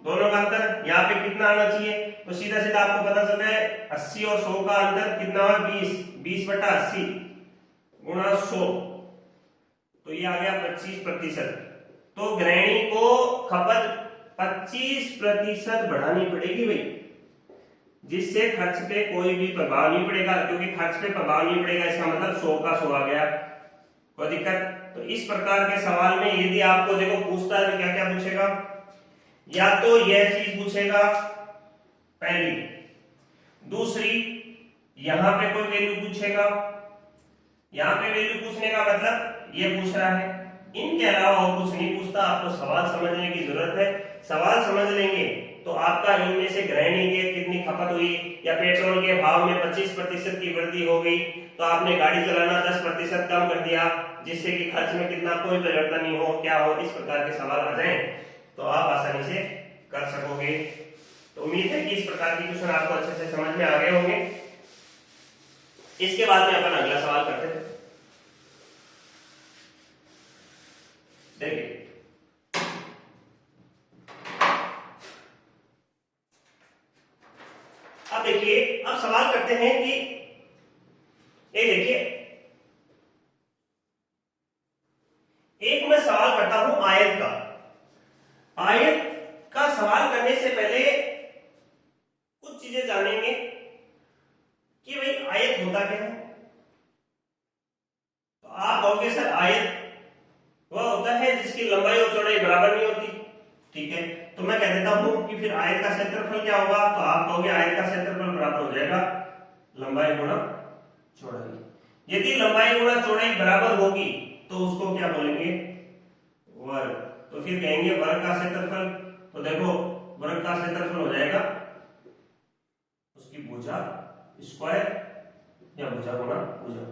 दोनों का अंतर यहाँ पे कितना आना चाहिए, तो सीधा सीधा आपको पता चल रहा है 80 और 100 का अंतर कितना हुआ 20, 20/80 गुणा 100, तो ये आ गया 25%। तो गृहिणी को खपत 25% बढ़ानी पड़ेगी भाई, जिससे खर्च पे कोई भी प्रभाव नहीं पड़ेगा, क्योंकि खर्च पे प्रभाव नहीं पड़ेगा इसका मतलब 100 का 100 आ गया, कोई दिक्कत। तो इस प्रकार के सवाल में यदि आपको देखो पूछता है तो क्या क्या पूछेगा, या तो यह चीज पूछेगा पहली, दूसरी यहां पे कोई वैल्यू पूछेगा, यहां पे वैल्यू पूछने का मतलब ये पूछ रहा है, इनके अलावा और कुछ नहीं पूछता। आपको सवाल समझने की जरूरत है, सवाल समझ लेंगे तो आपका इनमें से गृहिणी की कितनी खपत हुई, या पेट्रोल के भाव में 25% की वृद्धि हो गई, तो आपने गाड़ी चलाना 10% कम कर दिया, जिससे कि खर्च में कितना कोई परिवर्तन नहीं हो, क्या हो, इस प्रकार के सवाल आ जाएं तो आप आसानी से कर सकोगे। तो उम्मीद है कि इस प्रकार की क्वेश्चन आपको अच्छे से समझ में आ गए होंगे। इसके बाद में अपन अगला सवाल करते हैं। देखिए अब देखिए, अब सवाल करते हैं कि ये देखिए, एक मैं सवाल करता हूं आयत का। आयत का सवाल करने से पहले कुछ चीजें जानेंगे कि भाई आयत होता क्या है। तो आप कहोगे सर आयत वह होता है जिसकी लंबाई और चौड़ाई बराबर नहीं होती, ठीक है। तो मैं कह देता हूं कि फिर आयत का क्षेत्रफल क्या होगा, तो आप कहोगे आयत का क्षेत्रफल बराबर हो जाएगा लंबाई गुणा चौड़ाई। यदि लंबाई गुणा चौड़ाई बराबर होगी तो उसको क्या बोलेंगे, वर्ग। तो फिर कहेंगे वर्ग का क्षेत्रफल, तो देखो वर्ग का क्षेत्रफल हो जाएगा उसकी भुजा स्क्वायर या भुजा गुणा भुजा।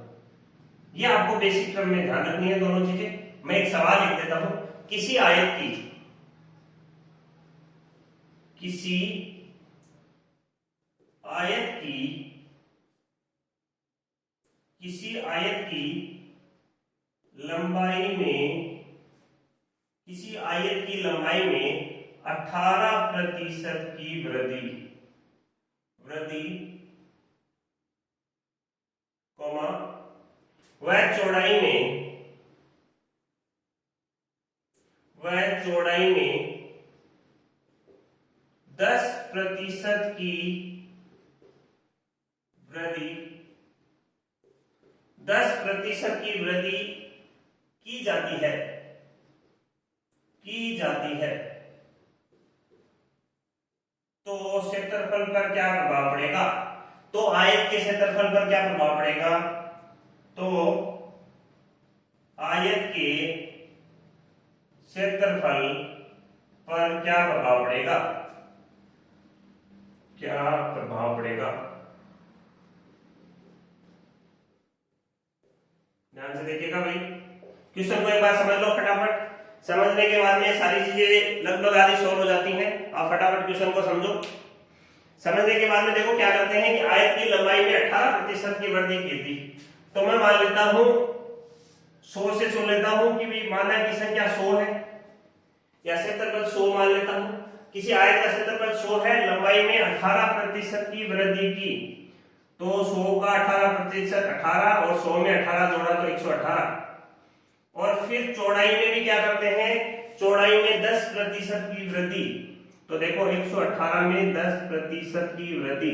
ये आपको बेसिक टर्म में ध्यान रखनी है दोनों चीजें। मैं एक सवाल लिख देता हूं, किसी आयत की किसी आयत की लंबाई में 18% की वृद्धि कॉमा वह चौड़ाई में 10% की वृद्धि 10% की वृद्धि की जाती है तो क्षेत्रफल पर क्या प्रभाव पड़ेगा, तो आयत के क्षेत्रफल पर क्या प्रभाव पड़ेगा, तो आयत के क्षेत्रफल पर क्या प्रभाव पड़ेगा, ध्यान से देखिएगा भाई। क्वेश्चन को एक बार समझ लो फटाफट। समझने के बाद में सारी चीजें लगभग आधी सॉल्व हो जाती हैं। आप फटाफट क्वेश्चन को समझो। समझने के बाद में देखो क्या करते हैं कि आयत की लंबाई में 18% की वृद्धि की थी। तो मैं मान लेता हूं 100 से चुन लेता हूं कि भी माना की संख्या 100 है, या क्षेत्रफल 100 मान लेता हूं किसी आयत का क्षेत्रफल 100 है, लंबाई में 18% की वृद्धि की, तो 100 का 18% 18 और 100 में 18 जोड़ा तो 118। और फिर चौड़ाई में भी क्या करते हैं, चौड़ाई में 10% की वृद्धि, तो देखो 118 में 10% की वृद्धि,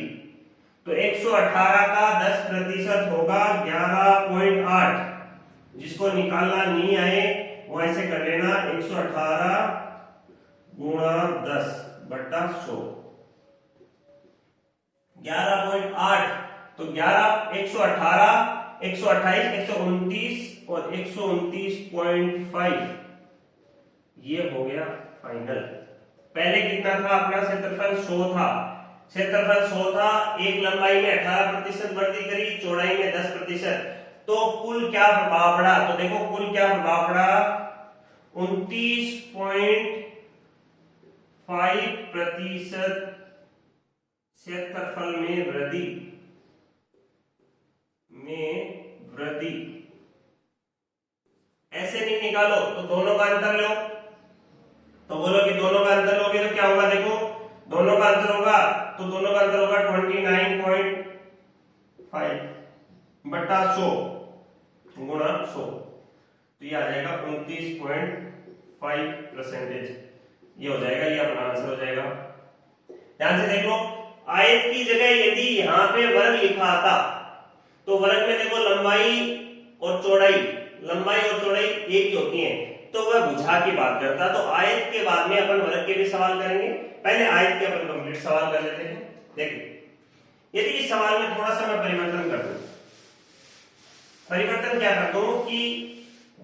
तो 118 का 10% होगा 11.8। जिसको निकालना नहीं आए वो ऐसे कर लेना, 118 गुणा 10 बटा 100, 11.8। तो 11, 118, 128, 129 और 129.5, ये हो गया फाइनल। पहले कितना था अपना क्षेत्रफल 100 था, क्षेत्रफल 100 था, एक लंबाई में 18% वृद्धि करी, चौड़ाई में 10%, तो कुल क्या प्रभाव पड़ा, तो देखो कुल क्या प्रभाव पड़ा, 29.5% क्षेत्रफल में वृद्धि, ऐसे नहीं निकालो तो दोनों का अंतर लो, तो बोलो कि दोनों का अंतर लोगे तो क्या होगा, देखो दोनों का अंतर होगा तो दोनों का अंतर होगा 29.5 बटा 100 गुणा 100, तो ये आ जाएगा 29.5%, ये हो जाएगा, ये अपना आंसर हो जाएगा। ध्यान से देख लो, आयत की जगह यदि यहाँ पे वर्ग लिखा आता तो वर्ग में देखो लंबाई और चौड़ाई, लंबाई और चौड़ाई एक ही होती है, तो वह भुजा की बात करता, तो आयत के बाद में अपन वर्ग के भी सवाल करेंगे, पहले आयत के अपन कंप्लीट सवाल कर लेते हैं। देखिए यदि इस सवाल में थोड़ा सा मैं परिवर्तन कर दूं, परिवर्तन क्या कर दूं कि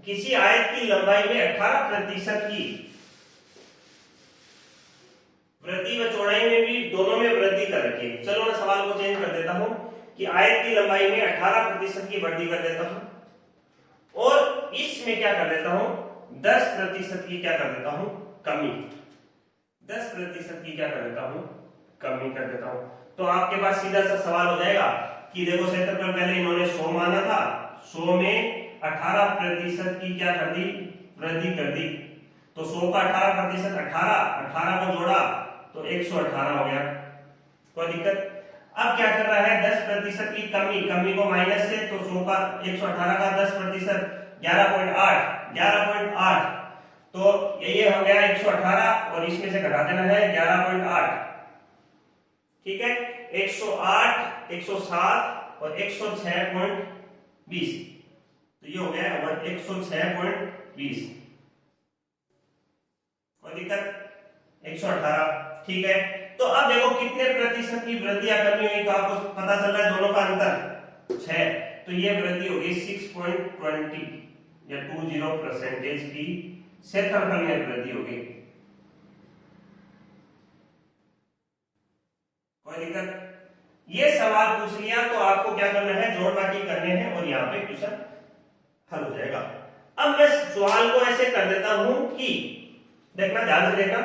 किसी आयत की लंबाई में 18% की वृद्धि व चौड़ाई में भी दोनों में वृद्धि कर रखी है। चलो मैं सवाल को चेंज कर देता हूं कि आयत की लंबाई में 18% की वृद्धि कर देता हूं और इसमें क्या कर देता हूं, 10% की क्या कर देता हूं, कमी, 10% की क्या कर देता हूं, कमी कर देता हूं। तो आपके पास सीधा सा सवाल हो जाएगा कि देखो क्षेत्रफल पहले इन्होंने 100 माना था, 100 में 18% की क्या कर दी, वृद्धि कर दी, तो 100 का 18%, 18 को जोड़ा तो 118 हो गया, कोई दिक्कत। अब क्या कर रहा है, 10% की कमी, कमी को माइनस से, तो 100 का 118 का 10% 11.8, तो ये हो गया 118 और इसमें से घटा देना है 11.8, ठीक है, 108, 107 और 106.20, तो ये हो गया 106.20, कोई दिक्कत, 118, ठीक है। तो अब देखो कितने प्रतिशत की वृद्धि या कमी हुई, तो आपको पता चल रहा है दोनों का अंतर 6, तो ये वृद्धि होगी 6.20 या 20% की क्षेत्रफल में वृद्धि होगी, कोई दिक्कत। ये सवाल पूछ लिया तो आपको क्या करना है, जोड़ बाकी करने हैं और यहाँ पे क्वेश्चन हल हो जाएगा। अब मैं सवाल को ऐसे कर देता हूं कि देखना, ध्यान से देखना,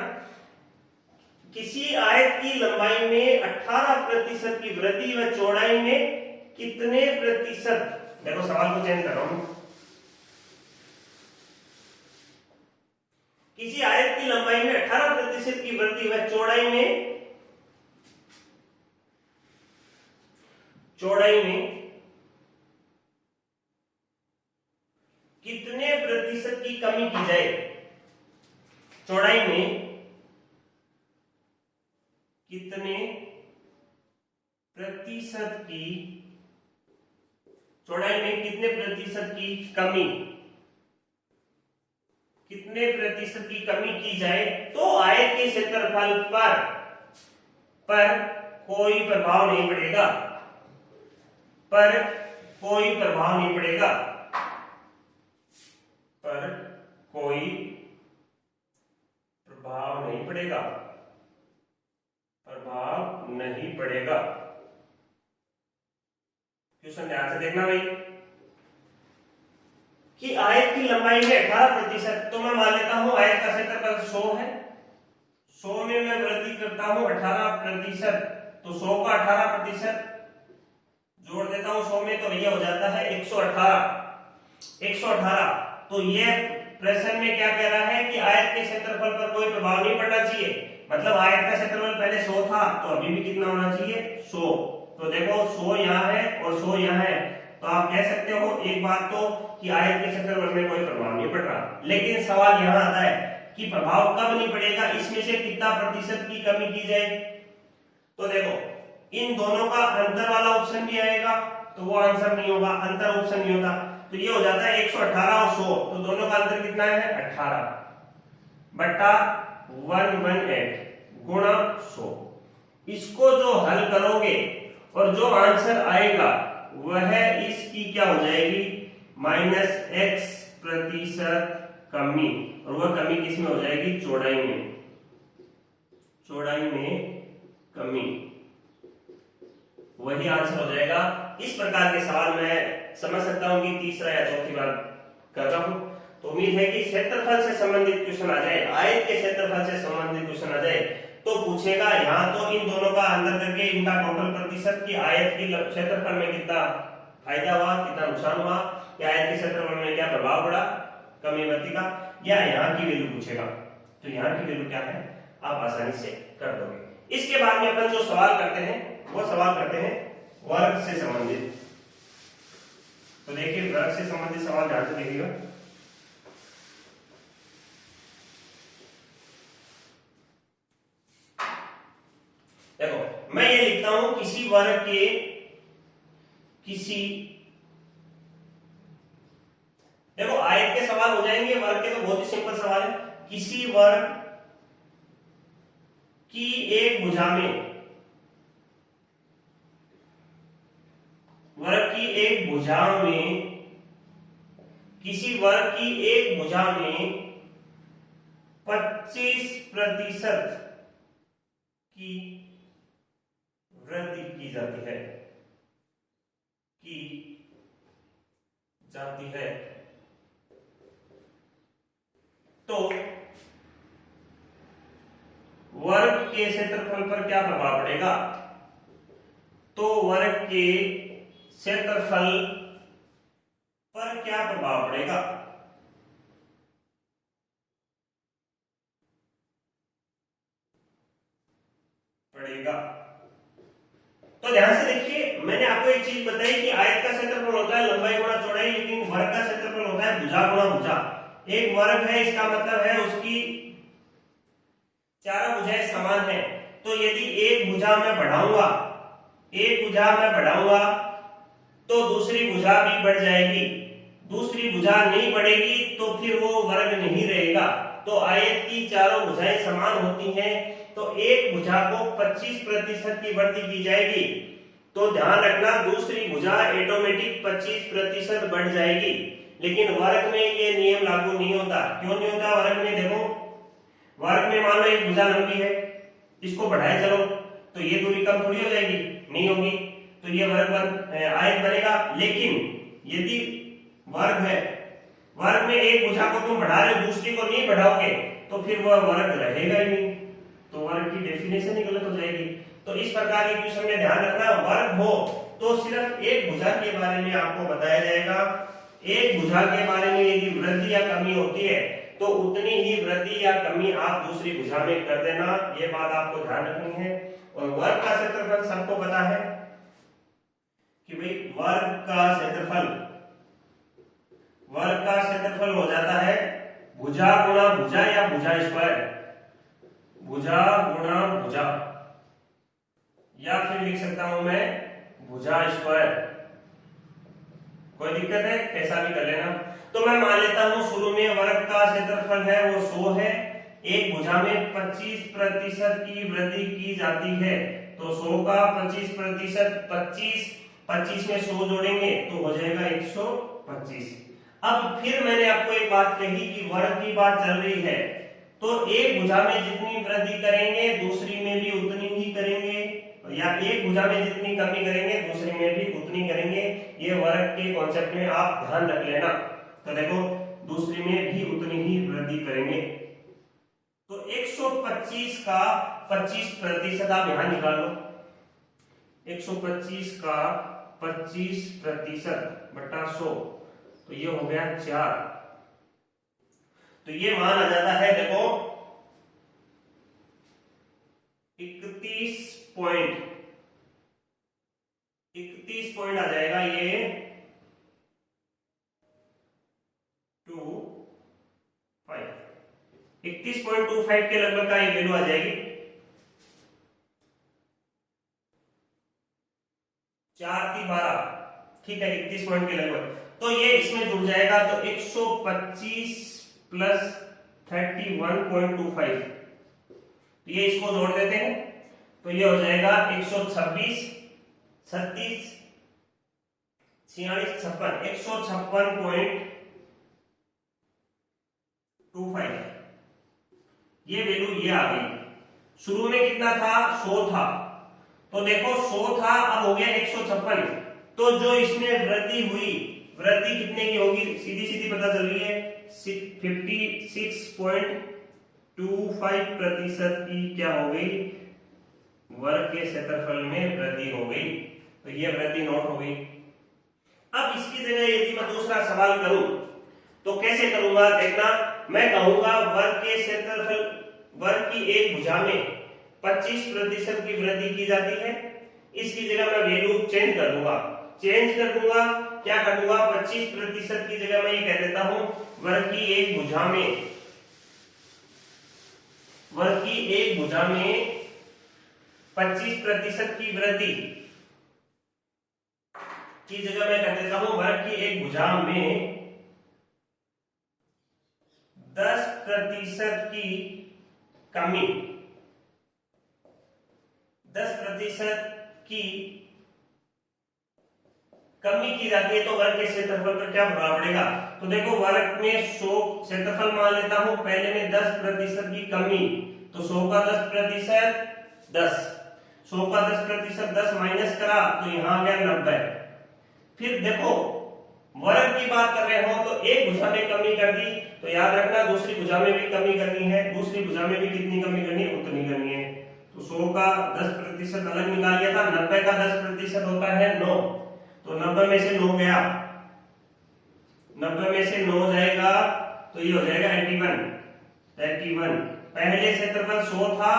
किसी आयत की लंबाई में 18% की वृद्धि व चौड़ाई में कितने प्रतिशत, देखो सवाल को चेंज कर रहा हूं, किसी आयत की लंबाई में 18% की वृद्धि व चौड़ाई में कितने प्रतिशत की कमी की जाए, चौड़ाई में कितने प्रतिशत की, चौड़ाई में कितने प्रतिशत की कमी, कितने प्रतिशत की कमी की जाए तो आयत के क्षेत्रफल पर कोई प्रभाव नहीं पड़ेगा, पर कोई प्रभाव नहीं पड़ेगा, पर कोई प्रभाव नहीं पड़ेगा, प्रभाव नहीं पड़ेगा। क्वेश्चन ध्यान से देखना भाई कि आयत की लंबाई में 18%, तो मैं मान लेता हूं आयत का क्षेत्रफल 100 है, 100 में मैं वृद्धि करता हूं 18%, तो 100 का 18% जोड़ देता हूं 100 में, तो ये हो जाता है 118। तो ये प्रश्न में क्या कह रहा है कि आयत के क्षेत्रफल पर कोई प्रभाव नहीं पड़ना चाहिए, मतलब आयत का क्षेत्रफल पहले 100 था, तो अभी भी कितना होना चाहिए 100। तो देखो 100 यहाँ है और 100 यहाँ है, तो आप कह सकते हो एक बात तो कि आयत के क्षेत्रफल में कोई प्रभाव नहीं पड़ रहा। लेकिन सवाल यहाँ आता है कि प्रभाव कब नहीं पड़ेगा, इसमें से कितना प्रतिशत की कमी की जाए। तो देखो इन दोनों का अंतर वाला ऑप्शन भी आएगा, तो वो आंसर नहीं होगा, अंतर ऑप्शन नहीं होता। तो ये हो जाता है 118 और 100, तो दोनों का अंतर कितना है 18 बट्टा 118 गुणा 100। इसको जो हल करोगे और जो आंसर आएगा वह इसकी क्या हो जाएगी -x% कमी, और वह कमी किसमें हो जाएगी चौड़ाई में, चौड़ाई में कमी, वही आंसर हो जाएगा। इस प्रकार के सवाल मैं समझ सकता हूं कि तीसरा या चौथी बार कर रहा हूं। तो उम्मीद है कि क्षेत्रफल से संबंधित क्वेश्चन आ जाए, आयत के क्षेत्रफल से संबंधित क्वेश्चन आ जाए तो पूछेगा यहाँ तो इन दोनों का अंतर करके इनका टोटल प्रतिशत की आयत के क्षेत्रफल में कितना फायदा हुआ, कितना नुकसान हुआ, या आयत के क्षेत्रफल में क्या प्रभाव पड़ा कमी वृद्धि का, या यहाँ की वैल्यू पूछेगा। तो यहाँ की वैल्यू क्या है आप आसानी से कर दोगे। इसके बाद में अपन जो सवाल करते हैं वो सवाल करते हैं वर्ग से संबंधित। तो देखिए वर्ग से संबंधित सवाल ध्यान से देखिएगा। देखो मैं ये लिखता हूं किसी वर्ग के देखो आयत के सवाल हो जाएंगे, वर्ग के तो बहुत ही सिंपल सवाल है। किसी वर्ग की एक भुजा में, वर्ग की एक भुजा में, किसी वर्ग की एक भुजा में 25% की वृद्धि की जाती है, तो वर्ग के क्षेत्रफल पर क्या प्रभाव पड़ेगा। तो वर्ग के क्षेत्रफल पर क्या प्रभाव पड़ेगा, तो ध्यान से देखिए मैंने आपको एक चीज बताई कि आयत का क्षेत्रफल होता है लंबाई गुणा चौड़ाई, लेकिन वर्ग का क्षेत्रफल होता है भुजा गुणा भुजा। एक वर्ग है इसका मतलब है उसकी चारों भुजाएं समान है, तो यदि एक भुजा मैं बढ़ाऊंगा, एक भुजा मैं बढ़ाऊंगा तो दूसरी भुजा भी बढ़ जाएगी, दूसरी भुजा नहीं बढ़ेगी तो फिर वो वर्ग नहीं रहेगा। तो आयत की चारों भुजाएं समान होती हैं, तो एक भुजा को 25% की वृद्धि की जाएगी, तो ध्यान रखना दूसरी भुजा ऑटोमेटिक 25% बढ़ जाएगी। लेकिन वर्ग में ये नियम लागू नहीं होता। क्यों नहीं होता वर्ग में, देखो वर्ग में मान लो एक भुजा लंबी है, इसको बढ़ाए चलो तो ये दूरी कम थोड़ी हो जाएगी, नहीं होगी, तो ये वर्ग आयत बनेगा। लेकिन यदि वर्ग है, वर्ग में एक भुजा को तुम बढ़ा रहे हो दूसरी को नहीं बढ़ाओगे तो फिर वह वर्ग रहेगा ही नहीं, तो वर्ग की डेफिनेशन ही गलत हो जाएगी। तो इस प्रकार के क्वेश्चन में ध्यान रखना, वर्ग हो तो सिर्फ एक भुजा के बारे में आपको बताया जाएगा। एक भुजा के बारे में यदि वृद्धि या कमी होती है तो उतनी ही वृद्धि या कमी आप दूसरी भुजा में कर देना, ये बात आपको ध्यान रखनी है। और वर्ग का क्षेत्रफल सबको पता है कि भाई वर्ग का क्षेत्रफल हो जाता है भुजा गुणा भुजा या भुजा स्क्वायर, भुजा गुणा भुजा, या फिर लिख सकता हूं मैं भुजा स्क्वायर, कोई दिक्कत है कैसा भी कर लेना। तो मैं मान लेता हूं शुरू में वर्ग का क्षेत्रफल है वो 100 है, एक भुजा में 25% की वृद्धि की जाती है, तो 100 का 25%, 25 में 100 जोड़ेंगे तो हो जाएगा 125। अब फिर मैंने आपको एक बात कही कि वर्ग की बात चल रही है, तो एक भुजा में जितनी वृद्धि करेंगे दूसरी में भी उतनी ही करेंगे, या एक भुजा में जितनी कमी करेंगे दूसरी में भी उतनी करेंगे। ये वर्ग के कॉन्सेप्ट में आप ध्यान रख लेना। तो देखो दूसरी में भी उतनी ही वृद्धि करेंगे, तो 125 का 25% आप यहां निकाल लो, 125 का 25% बटा 100, तो ये हो गया 4। तो ये मान आ जाता है देखो पॉइंट आ जाएगा ये 31.25 के लगभग का ये वैल्यू आ जाएगी। 4×12, ठीक है, 31 पॉइंट के लगभग। तो ये इसमें जुड़ जाएगा, तो 125 प्लस 31.25, ये इसको जोड़ देते हैं, तो ये हो जाएगा 126, 37, 46, 56, 156.25, ये वैल्यू ये आ गई। शुरू में कितना था, 100 था, तो देखो 100 था, अब हो गया 156, तो जो इसमें वृद्धि हुई, वृद्धि कितने की होगी, सीधी सीधी पता चल रही है, 56.25% की क्या हो गई, वर्ग के क्षेत्रफल में वृद्धि हो गई। तो ये वृद्धि नोट हो गई। अब इसकी जगह यदि मैं दूसरा सवाल करूं तो कैसे करूंगा, देखना। मैं कहूंगा वर्ग के क्षेत्रफल, वर्ग की एक भुजा में 25% की वृद्धि की जाती है, इसकी जगह मैं वैल्यू चेंज कर दूंगा। क्या कर दूंगा, 25% की जगह मैं ये कह देता हूं वर्ग की एक भुजा में 25% की वृद्धि की जगह मैं कह देता हूं वर्ग की एक भुजा में 10% की कमी, 10% की कमी की जाती है, तो वर्ग के क्षेत्रफल पर क्या प्रभाव पड़ेगा। तो देखो वर्ग में 100 क्षेत्रफल मान लेता हूं, पहले में 10% की कमी, तो 100 का 10% 10, 100 का 10% 10 माइनस करा तो यहां आ गया 90। फिर देखो वर्ग की बात कर रहे हो तो एक भुजा में कमी कर दी, तो याद रखना दूसरी भुजा में भी कमी करनी है, दूसरी भुजा में भी कितनी कमी करनी है, उतनी करनी है। तो 100 का 10% अलग निकाल लिया था, 90 का 10% होता है 9, तो 90 में से 9 गया, 90 में से 9 जाएगा तो ये हो जाएगा 81। पहले क्षेत्रफल 100 था,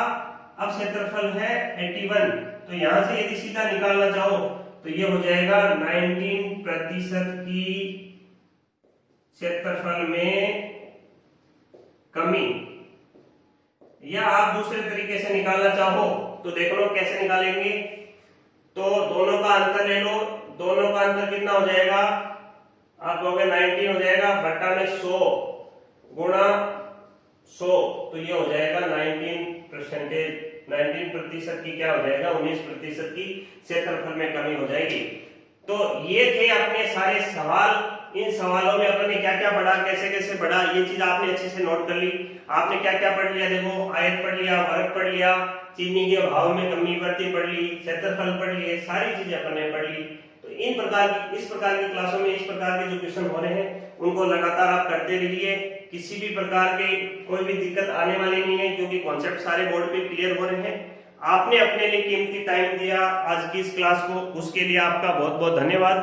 अब क्षेत्रफल है 81, तो यहां से यदि सीधा निकालना चाहो तो ये हो जाएगा 19% की क्षेत्रफल में कमी। या आप दूसरे तरीके से निकालना चाहो तो देख लो कैसे निकालेंगे। तो दोनों का अंतर ले लो, दोनों का अंतर कितना हो जाएगा, आप कहोगे 19 हो जाएगा, बट्टा में 100 गुणा 100, तो ये हो जाएगा 19% की क्या हो जाएगा, 19% की क्षेत्रफल में कमी हो जाएगी। तो ये थे अपने सारे सवाल। इन सवालों में अपन ने क्या क्या पढ़ा, कैसे कैसे पढ़ा, ये चीज आपने अच्छे से नोट कर ली। आपने क्या क्या पढ़ लिया, देखो आयत पढ़ लिया, वर्ग पढ़ लिया, चीनी के भाव में कमी वृद्धि पढ़ ली, क्षेत्रफल पढ़ लिए, सारी चीजें अपन ने पढ़ ली। तो इस प्रकार की क्लासों में इस प्रकार के जो क्वेश्चन हो रहे हैं उनको लगातार आप करते रहिए। किसी भी प्रकार के कोई भी दिक्कत आने वाली नहीं है, क्योंकि कॉन्सेप्ट सारे बोर्ड पे क्लियर हो रहे हैं। आपने अपने लिए कीमती टाइम दिया आज की इस क्लास को, उसके लिए आपका बहुत बहुत धन्यवाद।